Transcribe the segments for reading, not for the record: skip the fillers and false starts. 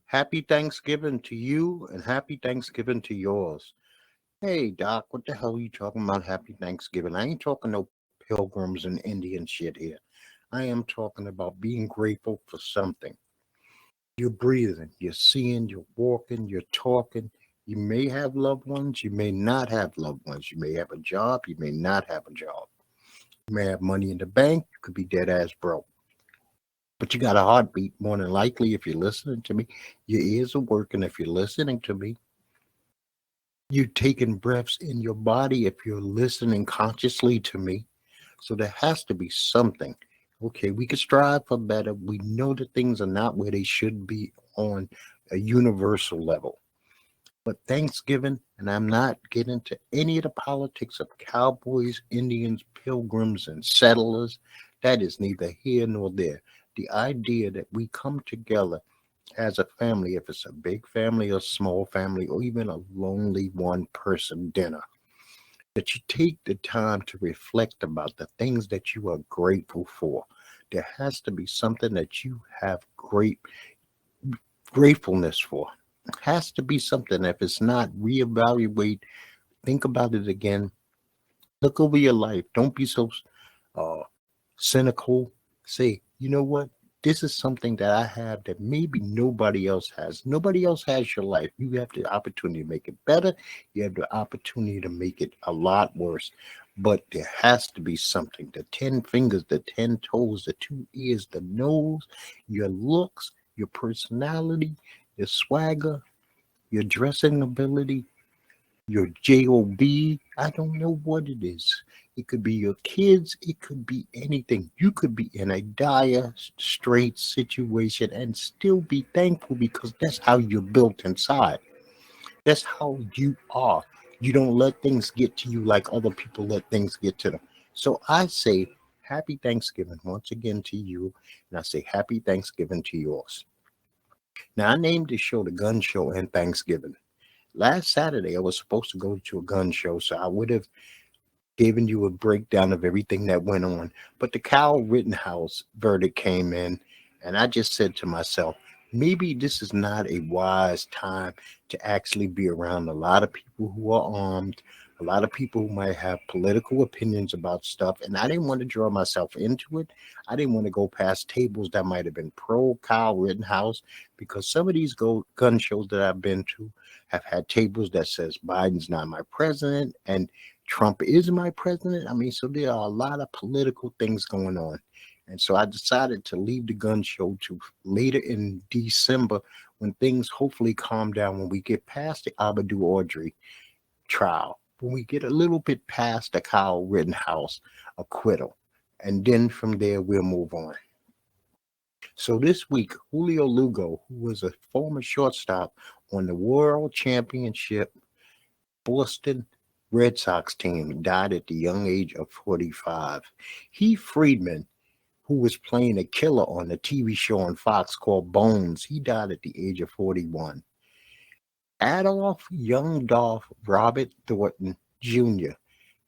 Happy Thanksgiving to you and happy Thanksgiving to yours. Hey, Doc, what the hell are you talking about? Happy Thanksgiving. I ain't talking no pilgrims and Indian shit here. I am talking about being grateful for something. You're breathing, you're seeing, you're walking, you're talking. You may have loved ones, you may not have loved ones. You may have a job, you may not have a job. You may have money in the bank, you could be dead ass broke. But you got a heartbeat, more than likely, if you're listening to me. Your ears are working if you're listening to me. You're taking breaths in your body if you're listening consciously to me. So there has to be something. Okay, we can strive for better. We know that things are not where they should be on a universal level. But Thanksgiving, and I'm not getting into any of the politics of cowboys, Indians, pilgrims, and settlers, that is neither here nor there. The idea that we come together as a family, if it's a big family or small family, or even a lonely one person dinner, that you take the time to reflect about the things that you are grateful for. There has to be something that you have great gratefulness for. It has to be something. If it's not, reevaluate, think about it again, look over your life. Don't be so uh, cynical. Say, you know what? This is something that I have that maybe nobody else has. Nobody else has your life. You have the opportunity to make it better. You have the opportunity to make it a lot worse. But there has to be something. The 10 fingers, the 10 toes, the 2 ears, the nose, your looks, your personality, your swagger, your dressing ability, your job. I don't know what it is. It could be your kids. It could be anything. You could be in a dire straight situation and still be thankful because that's how you're built inside. That's how you are. You don't let things get to you like other people let things get to them. So I say happy Thanksgiving once again to you, and I say happy Thanksgiving to yours. Now I named this show the Gun Show and Thanksgiving. Last Saturday, I was supposed to go to a gun show, so I would have given you a breakdown of everything that went on. But the Kyle Rittenhouse verdict came in, and I just said to myself, maybe this is not a wise time to actually be around a lot of people who are armed, a lot of people who might have political opinions about stuff. And I didn't want to draw myself into it. I didn't want to go past tables that might have been pro Kyle Rittenhouse, because some of these gun shows that I've been to have had tables that says Biden's not my president and Trump is my president. I mean, so there are a lot of political things going on. And so I decided to leave the gun show to later in December when things hopefully calm down, when we get past the Abadu Audrey trial, when we get a little bit past the Kyle Rittenhouse acquittal. And then from there, we'll move on. So this week, Julio Lugo, who was a former shortstop on the World Championship Boston Red Sox team, died at the young age of 45. Heath Friedman, who was playing a killer on a TV show on Fox called Bones, he died at the age of 41. Young Dolph Robert Thornton Jr.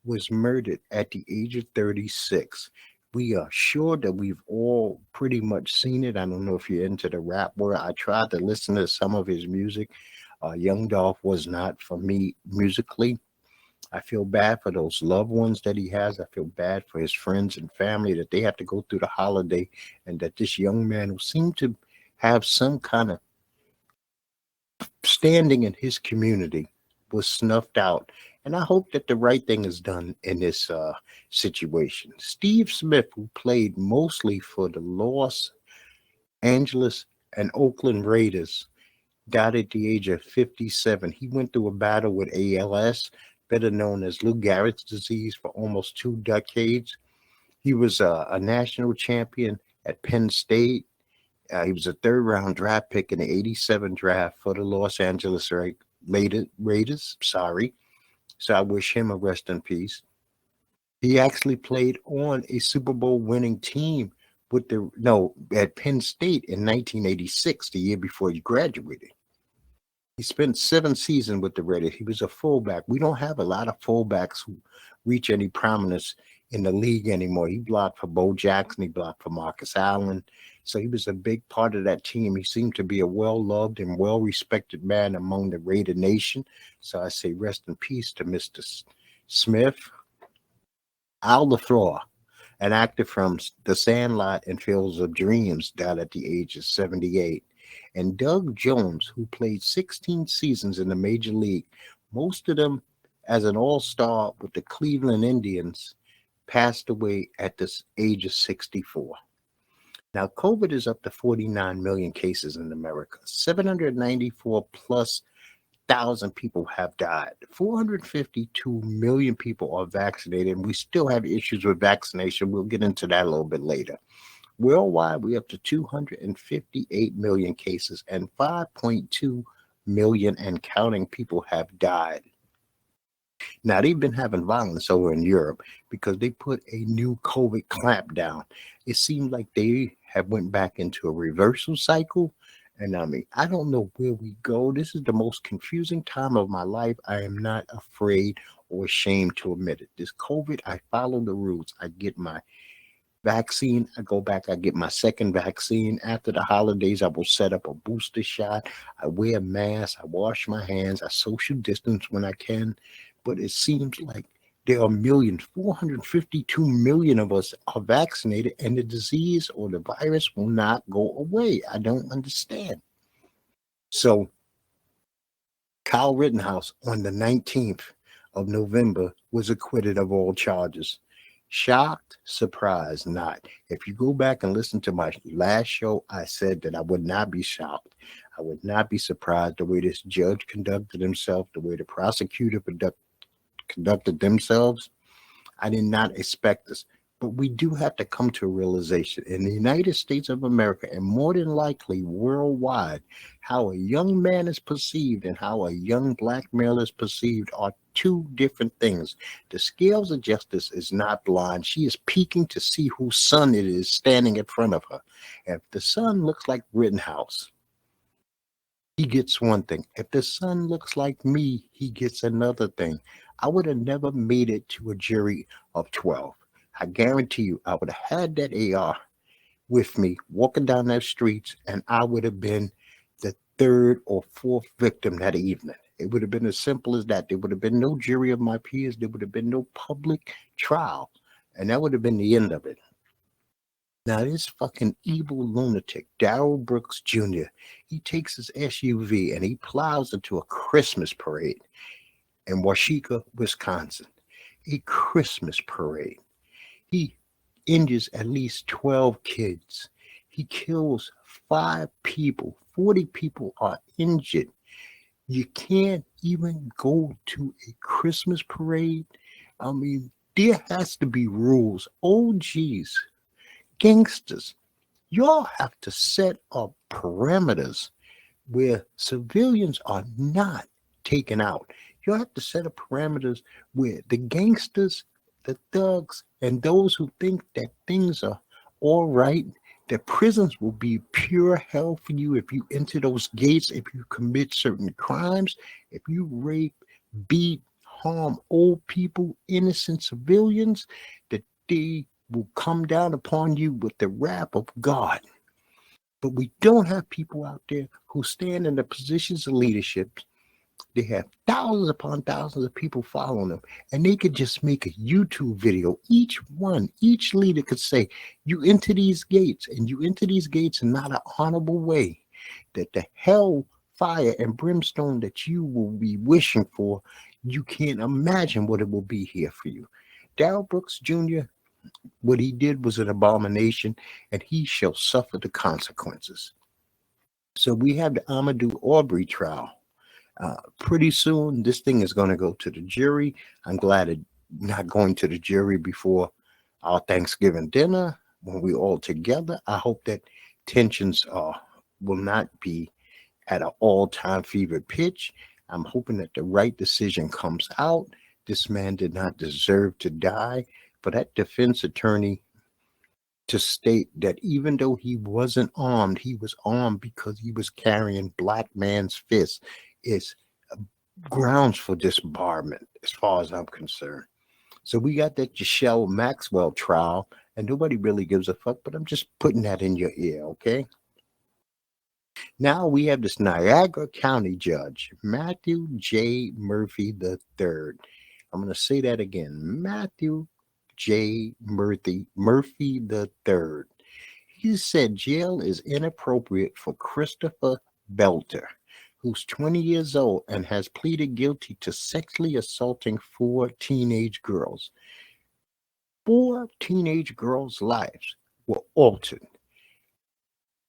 was murdered at the age of 36. We are sure that we've all pretty much seen it. I don't know if you're into the rap world. I tried to listen to some of his music. Young Dolph was not for me musically. I feel bad for those loved ones that he has. I feel bad for his friends and family that they have to go through the holiday, and that this young man who seemed to have some kind of standing in his community was snuffed out. And I hope that the right thing is done in this situation. Steve Smith, who played mostly for the Los Angeles and Oakland Raiders, died at the age of 57. He went through a battle with ALS, better known as Lou Gehrig's disease, for almost 2 decades. He was a national champion at Penn State. He was a third-round draft pick in the 87 draft for the Los Angeles Raiders. Sorry. So I wish him a rest in peace. He actually played on a Super Bowl winning team at Penn State in 1986, the year before he graduated. He spent 7 seasons with the Raiders. He was a fullback. We don't have a lot of fullbacks who reach any prominence in the league anymore. He blocked for Bo Jackson. He blocked for Marcus Allen. So he was a big part of that team. He seemed to be a well-loved and well-respected man among the Raider Nation. So I say rest in peace to Mr. Smith. Aldo, an actor from The Sandlot and Fields of Dreams, died at the age of 78. And Doug Jones, who played 16 seasons in the Major League, most of them as an all-star with the Cleveland Indians, passed away at the age of 64. Now, COVID is up to 49 million cases in America. 794 plus thousand people have died. 452 million people are vaccinated, and we still have issues with vaccination. We'll get into that a little bit later. Worldwide, we're up to 258 million cases, and 5.2 million and counting people have died. Now, they've been having violence over in Europe because they put a new COVID clampdown. It seems like they have went back into a reversal cycle. And I mean, I don't know where we go. This is the most confusing time of my life. I am not afraid or ashamed to admit it. This COVID, I follow the rules. I get my vaccine. I go back. I get my second vaccine. After the holidays, I will set up a booster shot. I wear a mask. I wash my hands. I social distance when I can. But it seems like there are millions, 452 million of us are vaccinated, and the disease or the virus will not go away. I don't understand. So Kyle Rittenhouse on the 19th of November was acquitted of all charges. Shocked, surprised, not. If you go back and listen to my last show, I said that I would not be shocked. I would not be surprised the way this judge conducted himself, the way the prosecutor conducted themselves. I did not expect this, but we do have to come to a realization in the United States of America, and more than likely worldwide, how a young man is perceived and how a young black male is perceived are two different things. The scales of justice is not blind. She is peeking to see whose son it is standing in front of her. If the son looks like Rittenhouse, he gets one thing. If the son looks like me, he gets another thing. I would have never made it to a jury of 12. I guarantee you, I would have had that AR with me walking down those streets, and I would have been the third or fourth victim that evening. It would have been as simple as that. There would have been no jury of my peers. There would have been no public trial, and that would have been the end of it. Now, this fucking evil lunatic, Darrell Brooks Jr., he takes his SUV and he plows into a Christmas parade in Waukegan, Wisconsin. A Christmas parade. He injures at least 12 kids. He kills 5 people. 40 people are injured. You can't even go to a Christmas parade. I mean, there has to be rules. Oh, geez. Gangsters, y'all have to set up parameters where civilians are not taken out. You have to set up parameters where the gangsters, the thugs, and those who think that things are all right, that prisons will be pure hell for you if you enter those gates, if you commit certain crimes, if you rape, beat, harm old people, innocent civilians, that they will come down upon you with the wrath of God. But we don't have people out there who stand in the positions of leadership. They have thousands upon thousands of people following them, and they could just make a YouTube video. Each leader could say, you enter these gates, and you enter these gates in not an honorable way, that the hell, fire, and brimstone that you will be wishing for, you can't imagine what it will be here for you. Darrell Brooks Jr., what he did was an abomination, and he shall suffer the consequences. So we have the Amadou Aubrey trial. Pretty soon, this thing is going to go to the jury. I'm glad it's not going to the jury before our Thanksgiving dinner when we're all together. I hope that tensions will not be at an all-time fever pitch. I'm hoping that the right decision comes out. This man did not deserve to die. For that defense attorney to state that even though he wasn't armed, he was armed because he was carrying black man's fists is grounds for disbarment as far as I'm concerned. So we got that Giselle Maxwell trial, and nobody really gives a fuck, but I'm just putting that in your ear, okay? Now we have this Niagara County judge, Matthew J. Murphy III. I'm going to say that again, Matthew J. Murphy III. He said jail is inappropriate for Christopher Belter, who's 20 years old and has pleaded guilty to sexually assaulting 4 teenage girls. 4 teenage girls' lives were altered,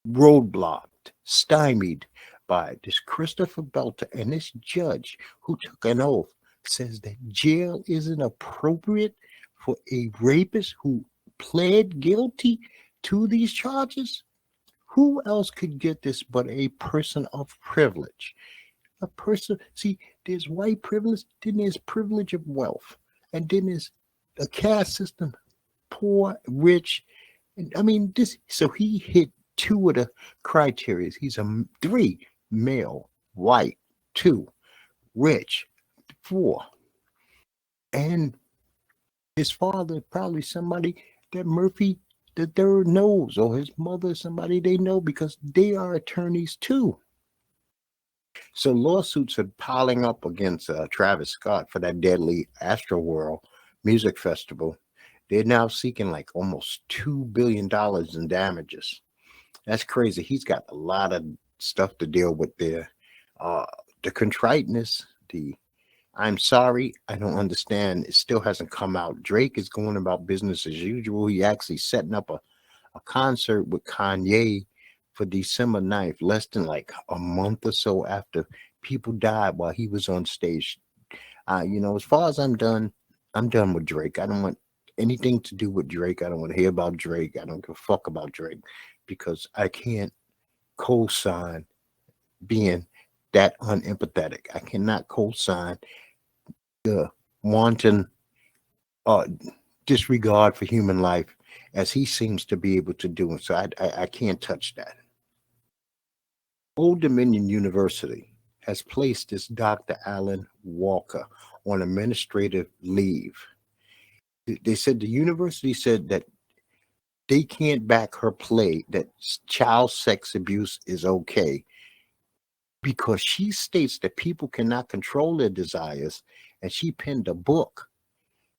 roadblocked, stymied by this Christopher Belter, and this judge who took an oath says that jail isn't appropriate for a rapist who pled guilty to these charges. Who else could get this but a person of privilege? A person, see, there's white privilege, then there's privilege of wealth, and then there's a caste system, poor, rich. And I mean, this, so he hit 2 of the criteria. He's a 3, male, white, 2, rich, 4. And his father, probably somebody that Murphy the third knows, or his mother, somebody they know, because they are attorneys too. So lawsuits are piling up against Travis Scott for that deadly Astroworld music festival. They're now seeking like almost $2 billion in damages. That's crazy. He's got a lot of stuff to deal with there. The contriteness, the I'm sorry, I don't understand. It still hasn't come out. Drake is going about business as usual. He actually setting up a concert with Kanye for December 9th, less than like a month or so after people died while he was on stage. As far as I'm done with Drake. I don't want anything to do with Drake. I don't want to hear about Drake. I don't give a fuck about Drake because I can't co-sign being that unempathetic. I cannot co-sign the wanton disregard for human life as he seems to be able to do. So I can't touch that. Old Dominion University has placed this Dr. Alan Walker on administrative leave. They said the university said that they can't back her play that child sex abuse is okay because she states that people cannot control their desires, and she penned a book.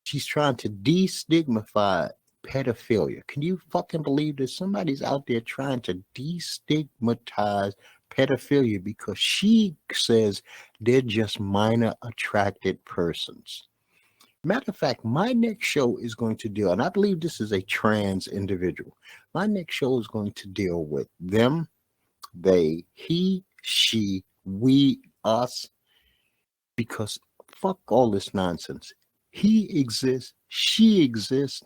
She's trying to destigmatize pedophilia. Can you fucking believe that somebody's out there trying to destigmatize pedophilia because she says they're just minor attracted persons? Matter of fact, my next show is going to deal, and I believe this is a trans individual. My next show is going to deal with them, they, he, she, we, us, because fuck all this nonsense. He exists, she exists,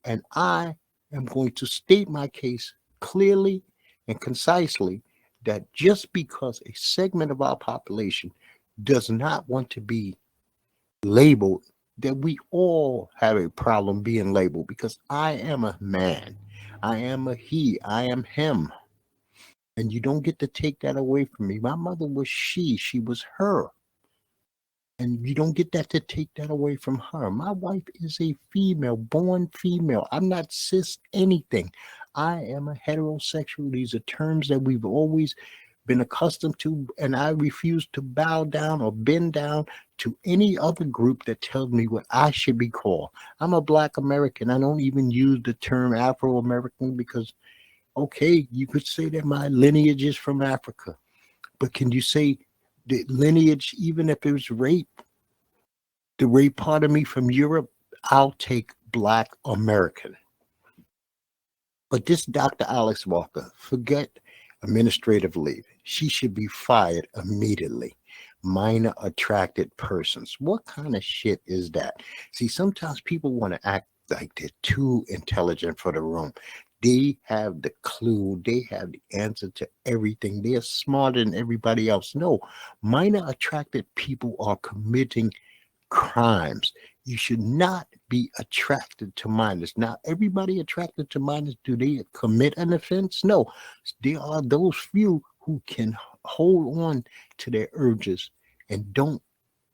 and I am going to state my case clearly and concisely that just because a segment of our population does not want to be labeled, that we all have a problem being labeled, because I am a man, I am a he, I am him. And you don't get to take that away from me. My mother was she was her. And you don't get that to take that away from her. My wife is a female, born female. I'm not cis anything. I am a heterosexual. These are terms that we've always been accustomed to, and I refuse to bow down or bend down to any other group that tells me what I should be called. I'm a Black American. I don't even use the term Afro-American because, okay, you could say that my lineage is from Africa, but can you say the lineage, even if it was rape, the rape part of me from Europe? I'll take Black American. But this Dr. Alex Walker, forget administrative leave. She should be fired immediately. Minor attracted persons. What kind of shit is that? See, sometimes people want to act like they're too intelligent for the room. They have the clue. They have the answer to everything. They're smarter than everybody else. No, minor attracted people are committing crimes. You should not be attracted to minors. Now, everybody attracted to minors, do they commit an offense? No. There are those few who can hold on to their urges and don't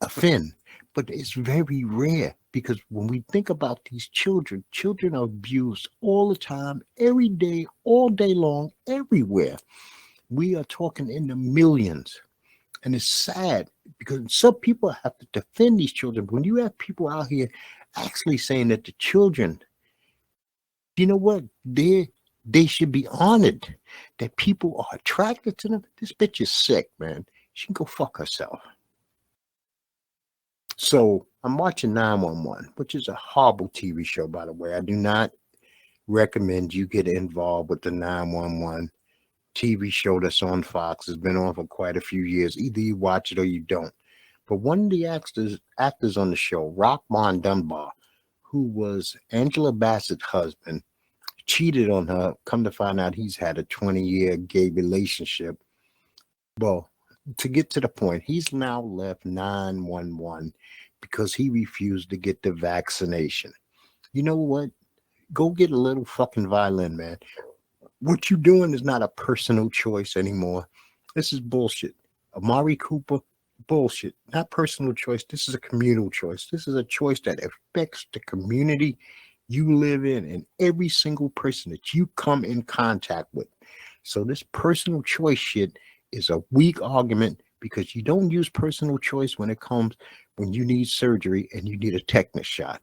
offend, but it's very rare because when we think about these children, children are abused all the time, every day, all day long, everywhere. We are talking in the millions. And it's sad because some people have to defend these children. When you have people out here actually saying that the children, you know what, they should be honored, that people are attracted to them. This bitch is sick, man. She can go fuck herself. So I'm watching 911, which is a horrible TV show, by the way. I do not recommend you get involved with the 911 TV show that's on Fox. It's been on for quite a few years. Either you watch it or you don't. But one of the actors on the show, Rockmond Dunbar, who was Angela Bassett's husband, cheated on her. Come to find out, he's had a 20-year gay relationship. Well, to get to the point, he's now left 911 because he refused to get the vaccination. You know what? Go get a little fucking violin, man. What you doing is not a personal choice anymore. This is bullshit. Amari Cooper, bullshit. Not personal choice. This is a communal choice. This is a choice that affects the community you live in and every single person that you come in contact with. So this personal choice shit is a weak argument because you don't use personal choice when you need surgery and you need a tetanus shot.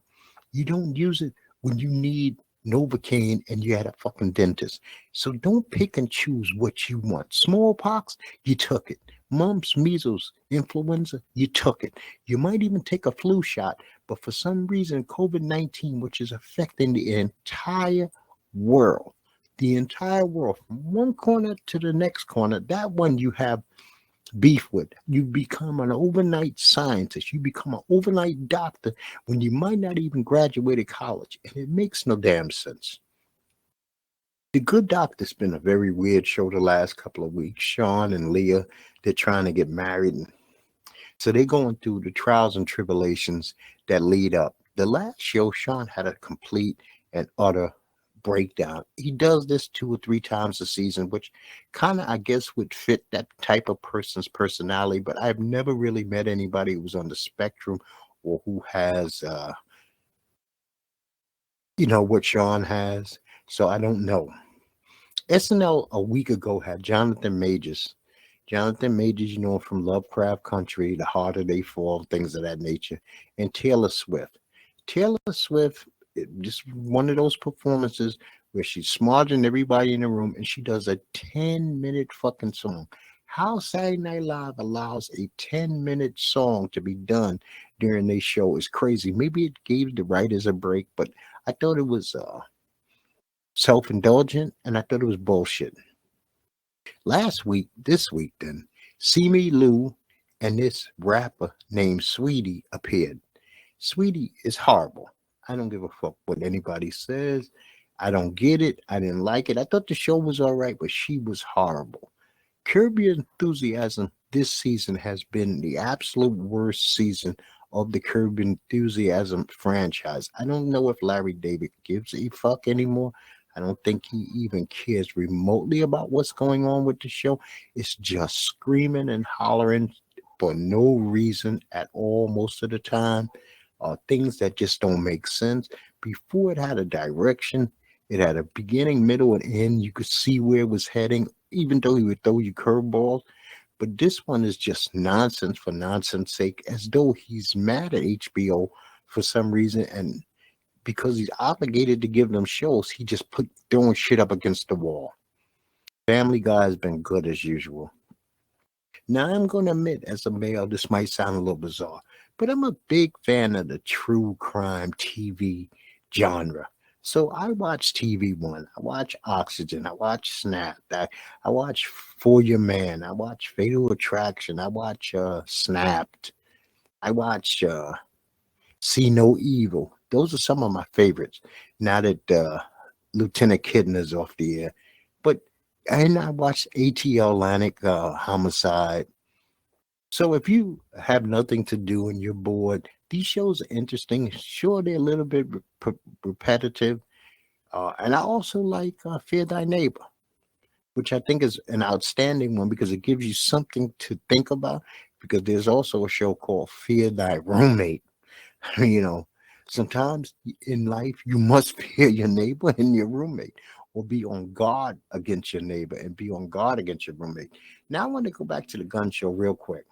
You don't use it when you need Novocaine and you had a fucking dentist. So don't pick and choose what you want. Smallpox, you took it. Mumps, measles, influenza, you took it. You might even take a flu shot, but for some reason, COVID-19, which is affecting the entire world, from one corner to the next corner, that one you have beef with. You become an overnight scientist. You become an overnight doctor when you might not even graduate college. And it makes no damn sense. The Good Doctor's been a very weird show the last couple of weeks. Sean and Leah, they're trying to get married. So they're going through the trials and tribulations that lead up. The last show, Sean had a complete and utter breakdown. He does this 2 or 3 times a season, which kind of, I guess, would fit that type of person's personality. But I've never really met anybody who's on the spectrum or who has, what Sean has. So I don't know. SNL a week ago had Jonathan Majors. Jonathan Majors, from Lovecraft Country, The Harder They Fall, things of that nature, and Taylor Swift. Taylor Swift, just one of those performances where she's smarter than everybody in the room and she does a 10-minute fucking song. How Saturday Night Live allows a 10-minute song to be done during their show is crazy. Maybe it gave the writers a break, but I thought it was self-indulgent and I thought it was bullshit. This week then, Simi Lou and this rapper named Sweetie appeared. Sweetie is horrible. I don't give a fuck what anybody says. I don't get it. I didn't like it. I thought the show was all right, but she was horrible. Curb Your Enthusiasm this season has been the absolute worst season of the Curb Your Enthusiasm franchise. I don't know if Larry David gives a fuck anymore. I don't think he even cares remotely about what's going on with the show. It's just screaming and hollering for no reason at all most of the time. Things that just don't make sense. Before it had a direction, it had a beginning, middle, and end. You could see where it was heading, even though he would throw you curveballs. But this one is just nonsense for nonsense sake, as though he's mad at HBO for some reason. And because he's obligated to give them shows, he just throwing shit up against the wall. Family Guy has been good as usual. Now, I'm going to admit, as a male, this might sound a little bizarre, but I'm a big fan of the true crime TV genre. So I watch TV One, I watch Oxygen, I watch Snapped, I watch For Your Man, I watch Fatal Attraction, I watch Snapped, I watch See No Evil. Those are some of my favorites. Now that Lieutenant Kidner's off the air, and I watched ATL Atlantic Homicide. So if you have nothing to do and you're bored, these shows are interesting. Sure, they're a little bit repetitive. And I also like Fear Thy Neighbor, which I think is an outstanding one because it gives you something to think about. because there's also a show called Fear Thy Roommate. You know, sometimes in life you must fear your neighbor and your roommate, or be on guard against your neighbor and be on guard against your roommate. Now I want to go back to the gun show real quick.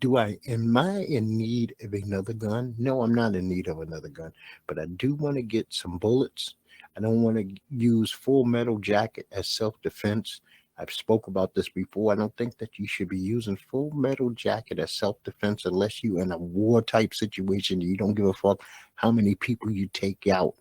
Am I in need of another gun? No, I'm not in need of another gun, but I do want to get some bullets. I don't want to use Full Metal Jacket as self-defense. I've spoke about this before. I don't think that you should be using Full Metal Jacket as self-defense unless you're in a war type situation. You don't give a fuck how many people you take out,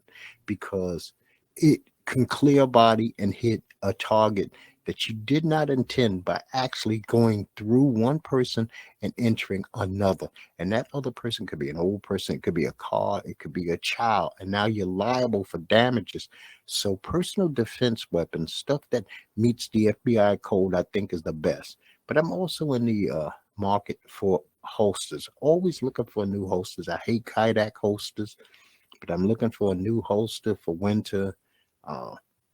because it can clear a body and hit a target that you did not intend by actually going through one person and entering another. And that other person could be an old person, it could be a car, it could be a child, and now you're liable for damages. So personal defense weapons, stuff that meets the FBI code, I think is the best. But I'm also in the market for holsters, always looking for new holsters. I hate Kydex holsters, but I'm looking for a new holster for winter.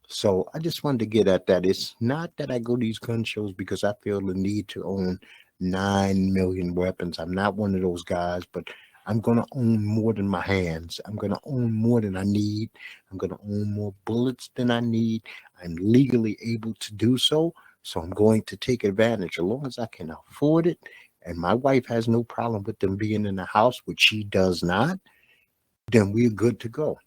So I just wanted to get at that. It's not that I go to these gun shows because I feel the need to own 9 million weapons. I'm not one of those guys, but I'm going to own more than my hands. I'm going to own more than I need. I'm going to own more bullets than I need. I'm legally able to do so. So I'm going to take advantage as long as I can afford it. And my wife has no problem with them being in the house, which she does not. Then we're good to go.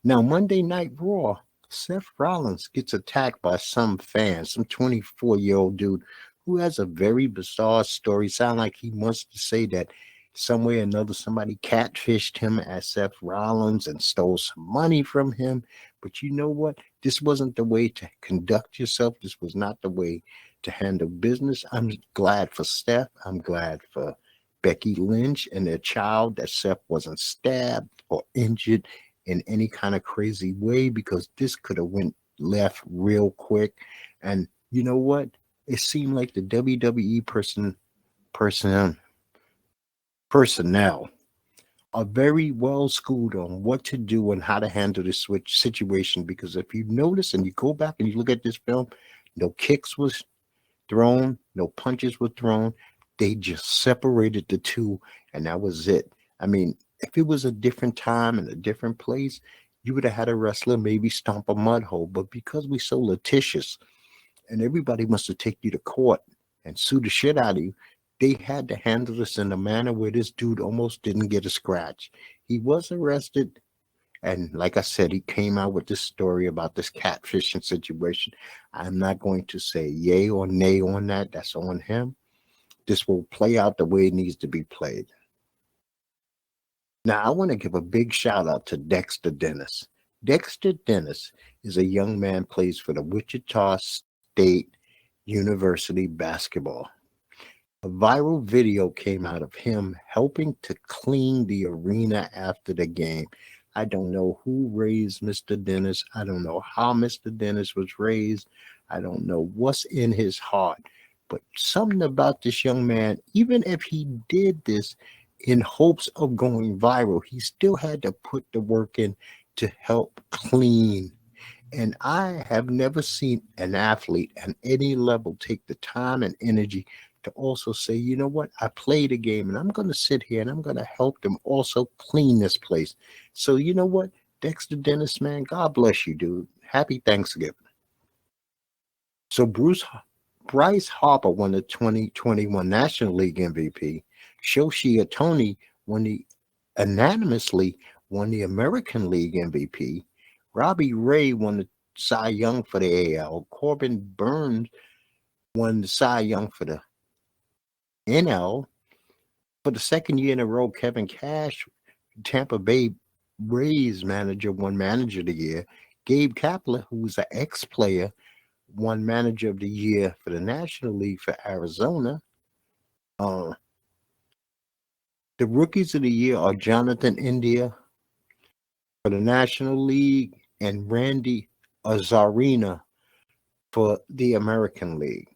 Now, Monday Night Raw, Seth Rollins gets attacked by some fan, some 24-year-old dude who has a very bizarre story. Sound like he wants to say that some way or another somebody catfished him as Seth Rollins and stole some money from him. But you know what? This wasn't the way to conduct yourself. This was not the way to handle business. I'm glad for Steph. I'm glad for Becky Lynch and their child that Seth wasn't stabbed or injured in any kind of crazy way, because this could have went left real quick. And you know what? It seemed like the WWE personnel are very well schooled on what to do and how to handle this situation. Because if you notice and you go back and you look at this film, no kicks was thrown, no punches were thrown. They just separated the two, and that was it. I mean, if it was a different time and a different place, you would have had a wrestler maybe stomp a mud hole. But because we're so litigious and everybody wants to take you to court and sue the shit out of you, they had to handle this in a manner where this dude almost didn't get a scratch. He was arrested. And like I said, he came out with this story about this catfishing situation. I'm not going to say yay or nay on that. That's on him. This will play out the way it needs to be played. Now, I want to give a big shout out to Dexter Dennis. Dexter Dennis is a young man, plays for the Wichita State University basketball. A viral video came out of him helping to clean the arena after the game. I don't know who raised Mr. Dennis. I don't know how Mr. Dennis was raised. I don't know what's in his heart. But something about this young man, even if he did this in hopes of going viral, he still had to put the work in to help clean. And I have never seen an athlete at any level take the time and energy to also say, you know what, I played a game and I'm going to sit here and I'm going to help them also clean this place. So you know what, Dexter Dennis, man, God bless you, dude. Happy Thanksgiving. So Bryce Harper won the 2021 National League MVP. Shohei Ohtani unanimously won the American League MVP. Robbie Ray won the Cy Young for the AL. Corbin Burns won the Cy Young for the NL. For the second year in a row, Kevin Cash, Tampa Bay Rays manager, won Manager of the Year. Gabe Kapler, who was an ex-player, won Manager of the Year for the National League for Arizona. The Rookies of the Year are Jonathan India for the National League and Randy Arozarena for the American League.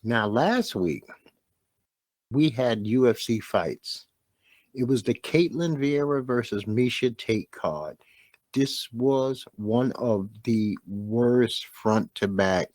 Now, last week, we had UFC fights. It was the Caitlin Vieira versus Miesha Tate card. This was one of the worst front-to-back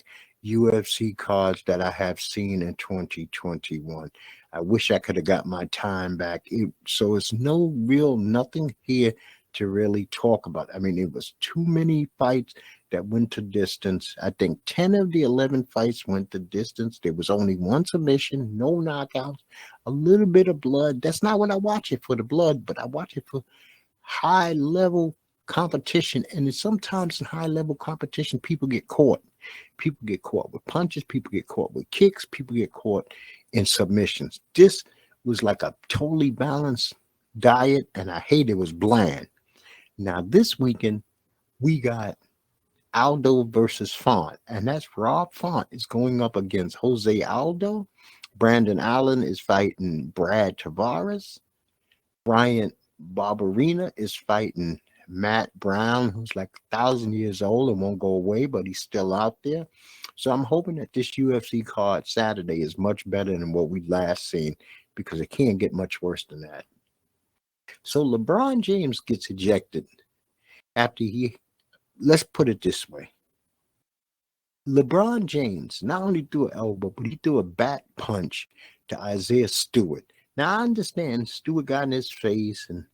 UFC cards that I have seen in 2021. I wish I could have got my time back. So it's nothing here to really talk about. I mean, it was too many fights that went to distance. I think 10 of the 11 fights went to distance. There was only one submission, no knockouts, a little bit of blood. That's not what I watch it for, the blood, but I watch it for high level competition. And sometimes in high level competition, people get caught. People get caught with punches, people get caught with kicks, people get caught in submissions. This was like a totally balanced diet, and I hate it was bland. Now, this weekend, we got Aldo versus Font, and that's Rob Font is going up against Jose Aldo. Brandon Allen is fighting Brad Tavares. Bryant Barberina is fighting Matt Brown, who's like 1,000 years old and won't go away, but he's still out there. So I'm hoping that this UFC card Saturday is much better than what we last seen, because it can't get much worse than that. So LeBron James gets ejected after let's put it this way. LeBron James not only threw an elbow, but he threw a bat punch to Isaiah Stewart. Now, I understand Stewart got in his face and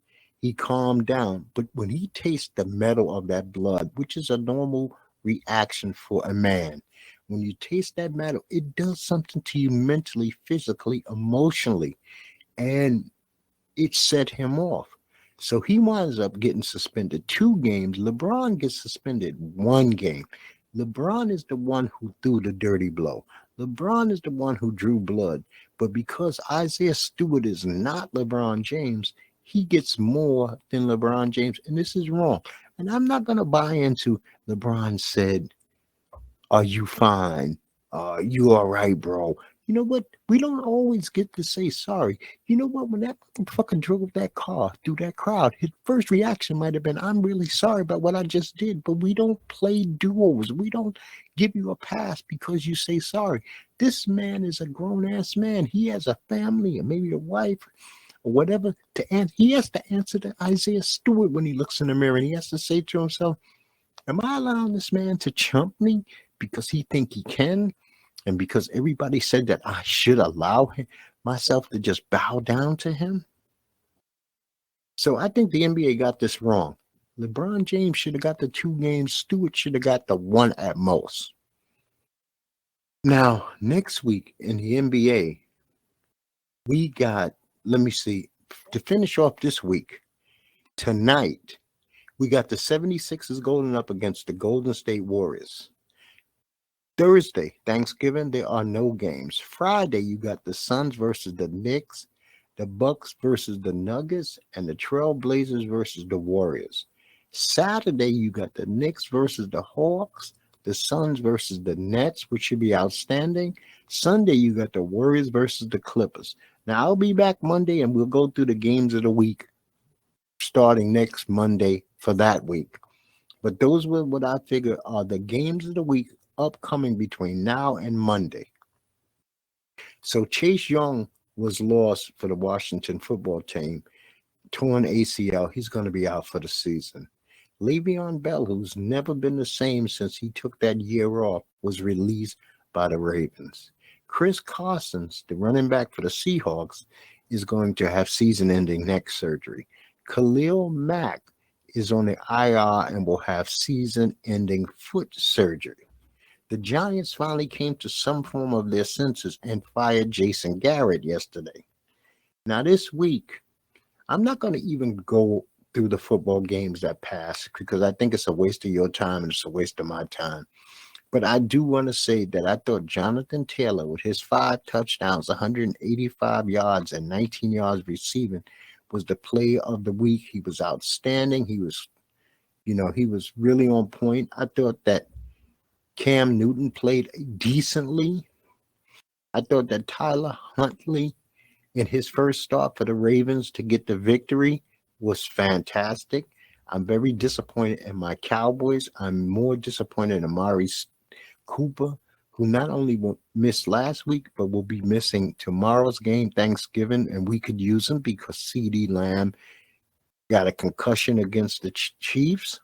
he calmed down, but when he tastes the metal of that blood, which is a normal reaction for a man, when you taste that metal, it does something to you mentally, physically, emotionally, and it set him off. So he winds up getting suspended 2 games. LeBron gets suspended 1 game. LeBron is the one who threw the dirty blow. LeBron is the one who drew blood. But because Isaiah Stewart is not LeBron James, he gets more than LeBron James. And this is wrong. And I'm not going to buy into LeBron said, "Are you fine? You all right, bro?" You know what? We don't always get to say sorry. You know what? When that motherfucker drove that car through that crowd, his first reaction might have been, "I'm really sorry about what I just did." But we don't play duos. We don't give you a pass because you say sorry. This man is a grown-ass man. He has a family and maybe a wife or whatever to answer. He has to answer to Isaiah Stewart when he looks in the mirror, and he has to say to himself, "Am I allowing this man to chump me because he think he can? And because everybody said that I should allow myself to just bow down to him?" So I think the NBA got this wrong. LeBron James should have got the 2 games. Stewart should have got the 1 at most. Now, next week in the NBA, we got, let me see, to finish off this week, tonight, we got the 76ers going up against the Golden State Warriors. Thursday, Thanksgiving, there are no games. Friday, you got the Suns versus the Knicks, the Bucks versus the Nuggets, and the Trailblazers versus the Warriors. Saturday, you got the Knicks versus the Hawks, the Suns versus the Nets, which should be outstanding. Sunday, you got the Warriors versus the Clippers. Now, I'll be back Monday, and we'll go through the games of the week starting next Monday for that week. But those were what I figure are the games of the week upcoming between now and Monday. So Chase Young was lost for the Washington football team, torn ACL. He's going to be out for the season. Le'Veon Bell, who's never been the same since he took that year off, was released by the Ravens. Chris Carson, the running back for the Seahawks, is going to have season-ending neck surgery. Khalil Mack is on the IR and will have season-ending foot surgery. The Giants finally came to some form of their senses and fired Jason Garrett yesterday. Now this week, I'm not going to even go through the football games that passed because I think it's a waste of your time and it's a waste of my time. But I do want to say that I thought Jonathan Taylor, with his 5 touchdowns, 185 yards, and 19 yards receiving, was the player of the week. He was outstanding. He was really on point. I thought that Cam Newton played decently. I thought that Tyler Huntley, in his first start for the Ravens to get the victory, was fantastic. I'm very disappointed in my Cowboys. I'm more disappointed in Amari Cooper, who not only will miss last week, but will be missing tomorrow's game, Thanksgiving, and we could use him because CeeDee Lamb got a concussion against the Chiefs.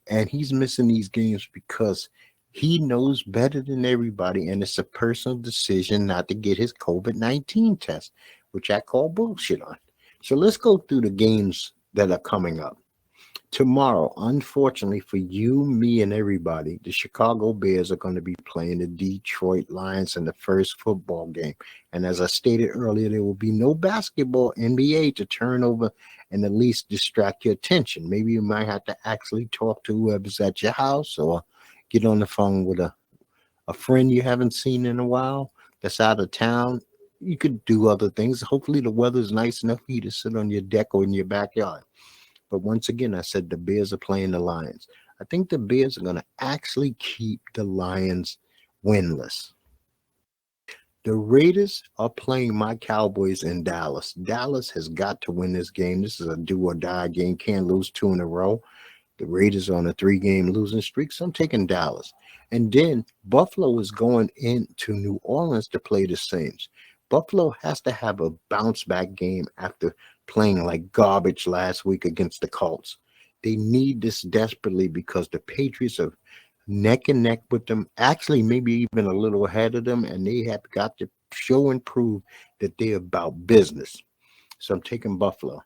And he's missing these games because He knows better than everybody, and it's a personal decision not to get his COVID-19 test, which I call bullshit on. So let's go through the games that are coming up. Tomorrow, unfortunately for you, me, and everybody, the Chicago Bears are going to be playing the Detroit Lions in the first football game. And as I stated earlier, there will be no basketball NBA to turn over and at least distract your attention. Maybe you might have to actually talk to whoever's at your house or get on the phone with a friend you haven't seen in a while that's out of town. You could do other things. Hopefully the weather's nice enough for you to sit on your deck or in your backyard. But once again, I said the Bears are playing the Lions. I think the Bears are going to actually keep the Lions winless. The Raiders are playing my Cowboys in Dallas. Dallas has got to win this game. This is a do or die game. Can't lose 2 in a row. The Raiders are on a 3-game losing streak, so I'm taking Dallas. And then Buffalo is going into New Orleans to play the Saints. Buffalo has to have a bounce back game after playing like garbage last week against the Colts. They need this desperately because the Patriots are neck and neck with them, actually maybe even a little ahead of them, and they have got to show and prove that they're about business. So I'm taking Buffalo.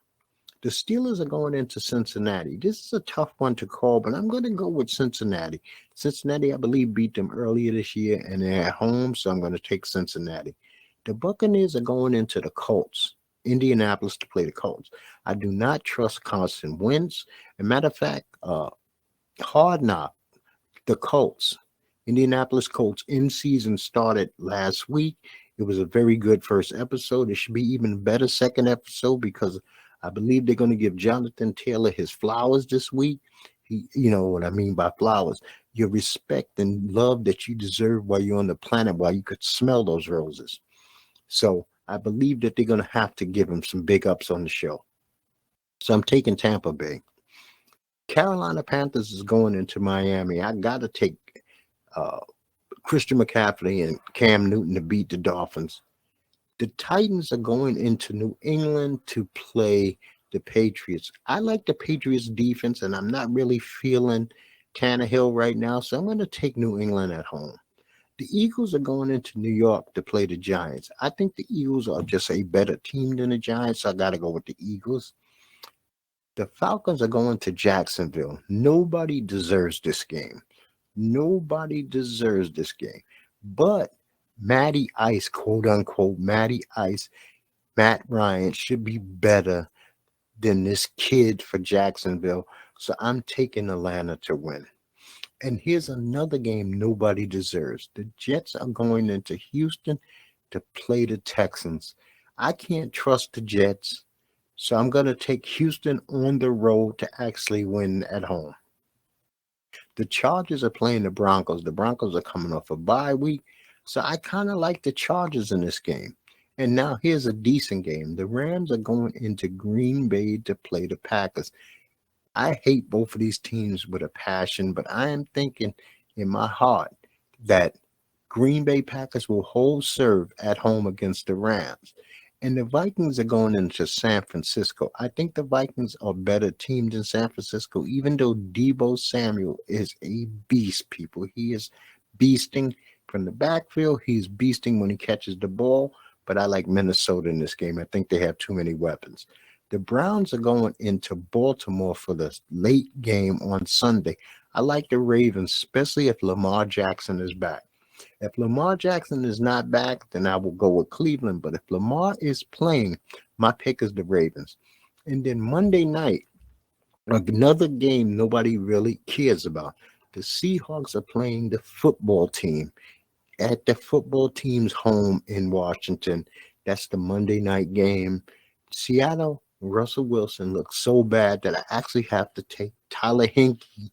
The Steelers are going into Cincinnati. This is a tough one to call, but I'm going to go with Cincinnati. Cincinnati, I believe, beat them earlier this year, and they're at home, so I'm going to take Cincinnati. The Buccaneers are going into the Colts, Indianapolis, to play the Colts. I do not trust Carson Wentz. As a matter of fact, Hard Knock, the Colts, Indianapolis Colts in season started last week. It was a very good first episode. It should be even better second episode because I believe they're going to give Jonathan Taylor his flowers this week. You know what I mean by flowers. Your respect and love that you deserve while you're on the planet, while you could smell those roses. So I believe that they're going to have to give him some big ups on the show. So I'm taking Tampa Bay. Carolina Panthers is going into Miami. I got to take Christian McCaffrey and Cam Newton to beat the Dolphins. The Titans are going into New England to play the Patriots. I like the Patriots defense, and I'm not really feeling Tannehill right now, so I'm going to take New England at home. The Eagles are going into New York to play the Giants. I think the Eagles are just a better team than the Giants, so I got to go with the Eagles. The Falcons are going to Jacksonville. Nobody deserves this game. Nobody deserves this game. But Matty Ice, quote unquote, Matty Ice, Matt Ryan should be better than this kid for Jacksonville. So I'm taking Atlanta to win. And here's another game nobody deserves. The Jets are going into Houston to play the Texans. I can't trust the Jets, so I'm going to take Houston on the road to actually win at home. The Chargers are playing the Broncos. The Broncos are coming off a bye week, so I kind of like the Chargers in this game. And now here's a decent game. The Rams are going into Green Bay to play the Packers. I hate both of these teams with a passion, but I am thinking in my heart that Green Bay Packers will hold serve at home against the Rams. And the Vikings are going into San Francisco. I think the Vikings are a better team than San Francisco, even though Deebo Samuel is a beast, people. He is beasting from the backfield. He's beasting when he catches the ball. But I like Minnesota in this game. I think they have too many weapons. The Browns are going into Baltimore for the late game on Sunday. I like the Ravens, especially if Lamar Jackson is back. If Lamar Jackson is not back, then I will go with Cleveland. But if Lamar is playing, my pick is the Ravens. And then Monday night, another game nobody really cares about. The Seahawks are playing the football team at the football team's home in Washington. That's the Monday night game. Seattle, Russell Wilson looks so bad that I actually have to take Tyler Hinkey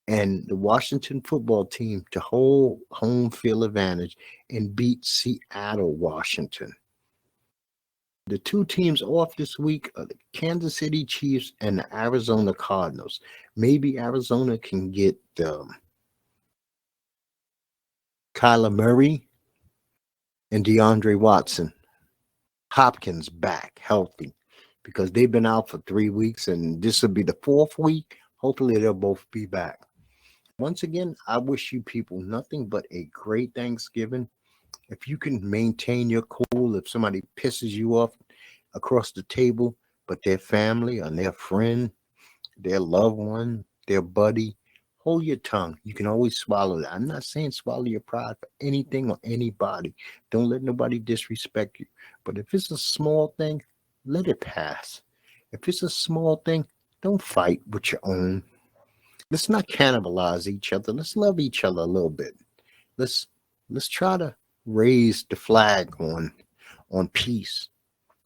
and the Washington football team to hold home field advantage and beat Seattle, Washington. The two teams off this week are the Kansas City Chiefs and the Arizona Cardinals. Maybe Arizona can get Kyler Murray and DeAndre Watson. Hopkins back healthy because they've been out for 3 weeks and this will be the 4th week. Hopefully they'll both be back. Once again, I wish you people nothing but a great Thanksgiving. If you can maintain your cool, if somebody pisses you off across the table, but their family or their friend, their loved one, their buddy, hold your tongue. You can always swallow that. I'm not saying swallow your pride for anything or anybody. Don't let nobody disrespect you. But if it's a small thing, let it pass. If it's a small thing, don't fight with your own. Let's not cannibalize each other. Let's love each other a little bit. Let's let's try to raise the flag on peace,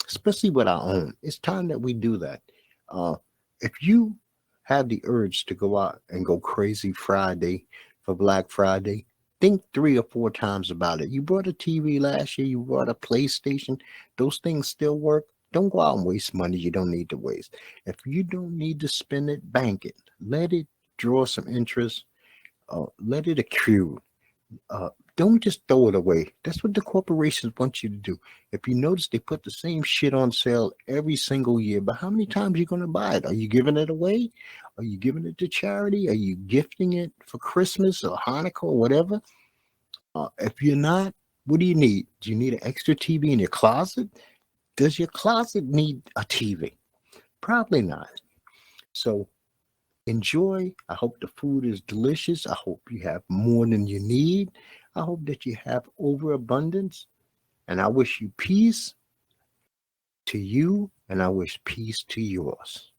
especially with our own. It's time that we do that. Uh, if you have the urge to go out and go crazy Friday for Black Friday, think 3 or 4 times about it. You bought a TV last year, you bought a PlayStation, those things still work. Don't go out and waste money you don't need to waste. If you don't need to spend it, bank it. Let it draw some interest. Let it accrue. uh, don't just throw it away. That's what the corporations want you to do. If you notice, they put the same shit on sale every single year. But how many times are you going to buy it? Are you giving it away? Are you giving it to charity? Are you gifting it for Christmas or Hanukkah or whatever? If you're not, what do you need? Do you need an extra TV in your closet? Does your closet need a TV? Probably not. So enjoy. I hope the food is delicious. I hope you have more than you need. I hope that you have overabundance. And I wish you peace to you, and I wish peace to yours.